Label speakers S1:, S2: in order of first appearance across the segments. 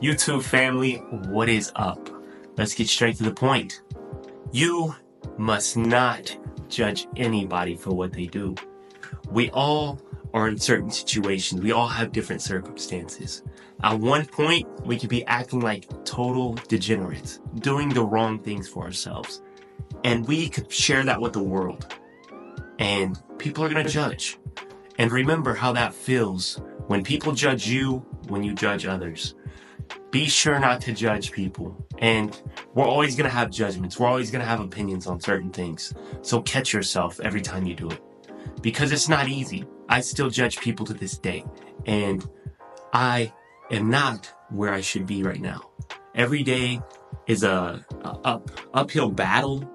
S1: YouTube family, what is up? Let's get straight to the point. You must not judge anybody for what they do. We all are in certain situations. We all have different circumstances. At one point, we could be acting like total degenerates, doing the wrong things for ourselves. And we could share that with the world. And people are going to judge. And remember how that feels when people judge you, when you judge others. Be sure not to judge people. And we're always going to have judgments. We're always going to have opinions on certain things. So catch yourself every time you do it. Because it's not easy. I still judge people to this day. And I am not where I should be right now. Every day is a uphill battle.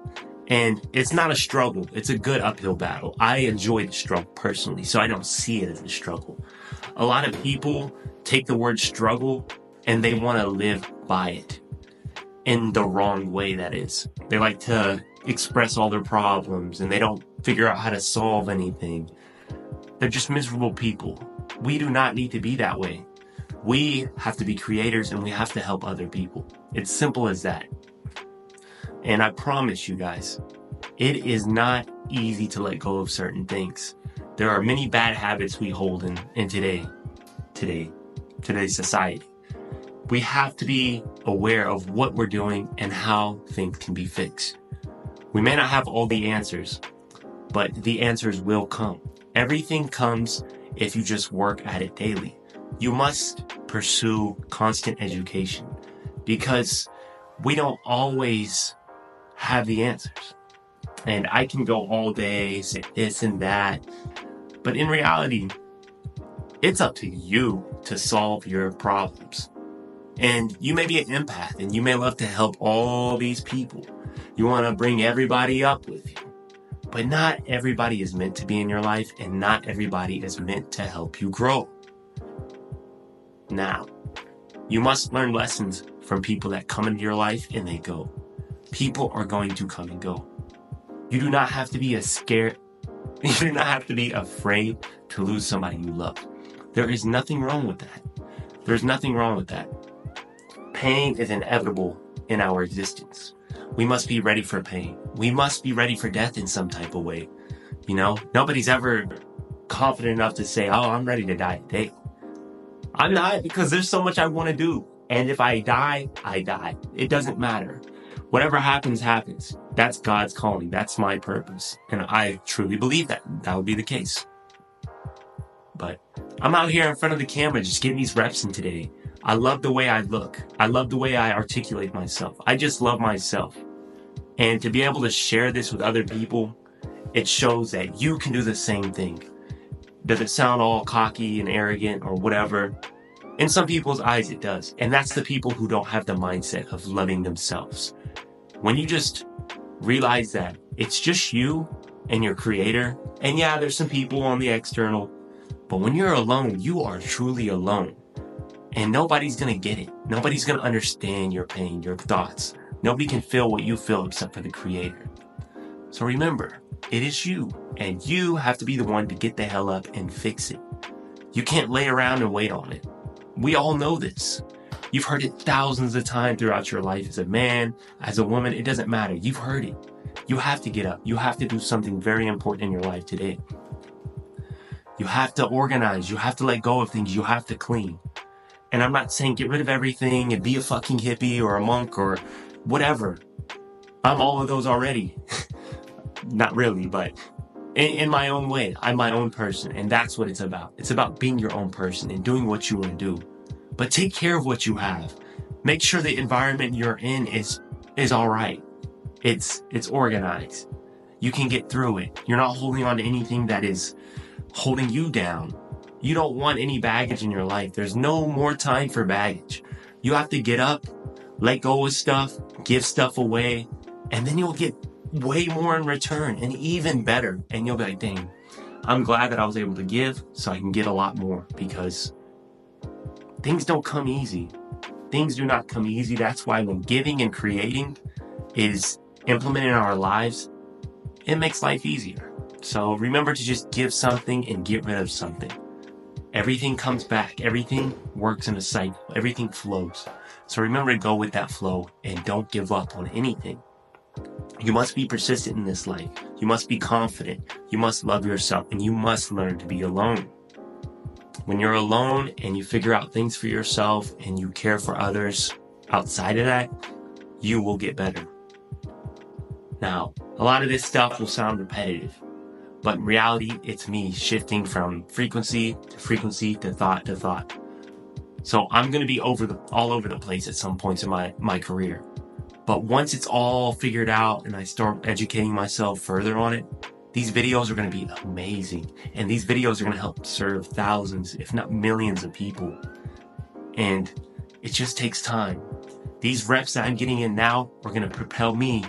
S1: And it's not a struggle. It's a good uphill battle. I enjoy the struggle personally, so I don't see it as a struggle. A lot of people take the word struggle and they want to live by it in the wrong way, that is. They like to express all their problems and they don't figure out how to solve anything. They're just miserable people. We do not need to be that way. We have to be creators and we have to help other people. It's simple as that. And I promise you guys, it is not easy to let go of certain things. There are many bad habits we hold in today's society. We have to be aware of what we're doing and how things can be fixed. We may not have all the answers, but the answers will come. Everything comes if you just work at it daily. You must pursue constant education because we don't always have the answers. And I can go all day, say this and that. But in reality, it's up to you to solve your problems. And you may be an empath and you may love to help all these people. You want to bring everybody up with you. But not everybody is meant to be in your life and not everybody is meant to help you grow. Now, you must learn lessons from people that come into your life and they go. People are going to come and go. You do not have to be You do not have to be afraid to lose somebody you love. There is nothing wrong with that. There's nothing wrong with that. Pain is inevitable in our existence. We must be ready for pain. We must be ready for death in some type of way. You know, nobody's ever confident enough to say, oh, I'm ready to die today. I'm not, because there's so much I want to do. And if I die, I die. It doesn't matter. Whatever happens, happens. That's God's calling. That's my purpose. And I truly believe that would be the case. But I'm out here in front of the camera just getting these reps in today. I love the way I look. I love the way I articulate myself. I just love myself. And to be able to share this with other people, it shows that you can do the same thing. Does it sound all cocky and arrogant or whatever? In some people's eyes, it does. And that's the people who don't have the mindset of loving themselves. When you just realize that it's just you and your creator, and yeah, there's some people on the external, but when you're alone, you are truly alone. And nobody's going to get it. Nobody's going to understand your pain, your thoughts. Nobody can feel what you feel except for the creator. So remember, it is you, and you have to be the one to get the hell up and fix it. You can't lay around and wait on it. We all know this. You've heard it thousands of times throughout your life as a man, as a woman, it doesn't matter. You've heard it. You have to get up. You have to do something very important in your life today. You have to organize. You have to let go of things. You have to clean. And I'm not saying get rid of everything and be a fucking hippie or a monk or whatever. I'm all of those already. Not really, but in my own way. I'm my own person. And that's what it's about. It's about being your own person and doing what you want to do. But take care of what you have. Make sure the environment you're in is all right. It's organized. You can get through it. You're not holding on to anything that is holding you down. You don't want any baggage in your life. There's no more time for baggage. You have to get up, let go of stuff, give stuff away, and then you'll get way more in return and even better. And you'll be like, dang, I'm glad that I was able to give so I can get a lot more, because things don't come easy. Things do not come easy. That's why when giving and creating is implemented in our lives, it makes life easier. So remember to just give something and get rid of something. Everything comes back. Everything works in a cycle. Everything flows. So remember to go with that flow and don't give up on anything. You must be persistent in this life. You must be confident. You must love yourself, and you must learn to be alone. When you're alone and you figure out things for yourself and you care for others outside of that, you will get better. Now, a lot of this stuff will sound repetitive, but in reality, it's me shifting from frequency to thought to thought. So I'm going to be all over the place at some points in my career. But once it's all figured out and I start educating myself further on it, these videos are going to be amazing. And these videos are going to help serve thousands, if not millions of people. And it just takes time. These reps that I'm getting in now are going to propel me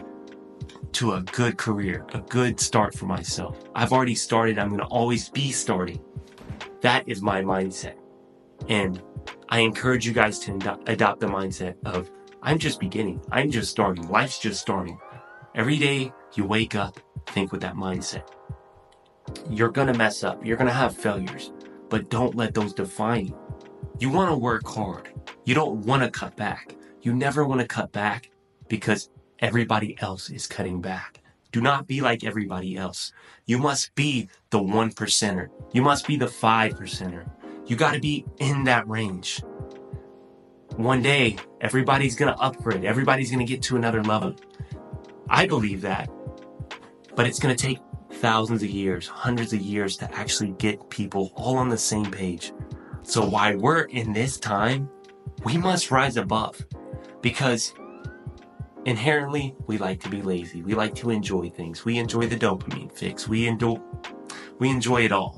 S1: to a good career, a good start for myself. I've already started. I'm going to always be starting. That is my mindset. And I encourage you guys to adopt the mindset of, I'm just beginning. I'm just starting. Life's just starting. Every day you wake up, think with that mindset. You're going to mess up. You're going to have failures, but don't let those define you. You want to work hard. You don't want to cut back. You never want to cut back because everybody else is cutting back. Do not be like everybody else. You must be the 1%er. You must be the 5%er. You got to be in that range. One day, everybody's going to upgrade. Everybody's going to get to another level. I believe that. But it's going to take thousands of years, hundreds of years to actually get people all on the same page. So while we're in this time, we must rise above. Because inherently, we like to be lazy. We like to enjoy things. We enjoy the dopamine fix. We enjoy it all.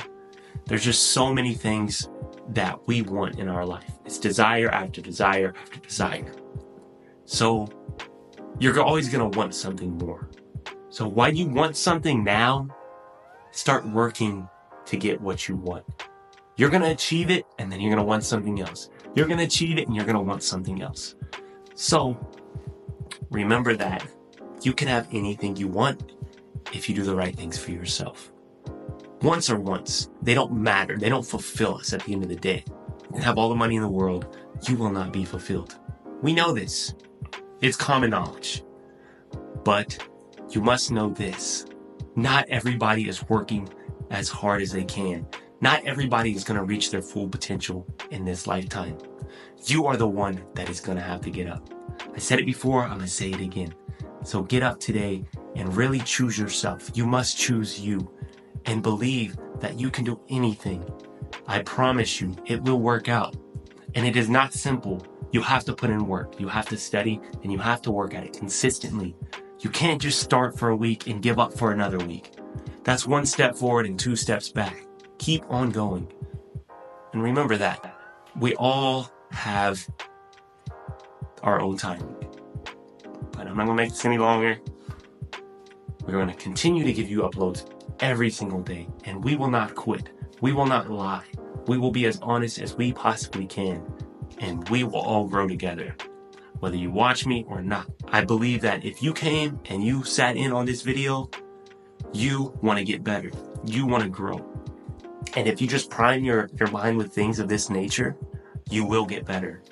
S1: There's just so many things that we want in our life. It's desire after desire after desire. So you're always going to want something more. So while you want something now, start working to get what you want. You're going to achieve it, and then you're going to want something else. You're going to achieve it, and you're going to want something else. So remember that you can have anything you want if you do the right things for yourself. Once are once. They don't matter. They don't fulfill us at the end of the day. You can have all the money in the world. You will not be fulfilled. We know this. It's common knowledge. But you must know this. Not everybody is working as hard as they can. Not everybody is going to reach their full potential in this lifetime. You are the one that is going to have to get up. I said it before, I'm going to say it again. So get up today and really choose yourself. You must choose you and believe that you can do anything. I promise you, it will work out. And it is not simple. You have to put in work. You have to study and you have to work at it consistently. You can't just start for a week and give up for another week. That's one step forward and 2 steps back. Keep on going. And remember that we all have our own timing. But I'm not going to make this any longer. We're going to continue to give you uploads every single day. And we will not quit. We will not lie. We will be as honest as we possibly can. And we will all grow together. Whether you watch me or not. I believe that if you came and you sat in on this video, you want to get better. You want to grow. And if you just prime your mind with things of this nature, you will get better.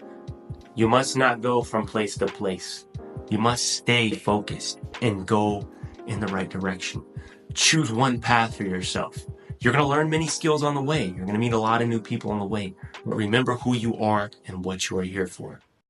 S1: You must not go from place to place. You must stay focused and go in the right direction. Choose one path for yourself. You're going to learn many skills on the way. You're going to meet a lot of new people on the way. But remember who you are and what you are here for.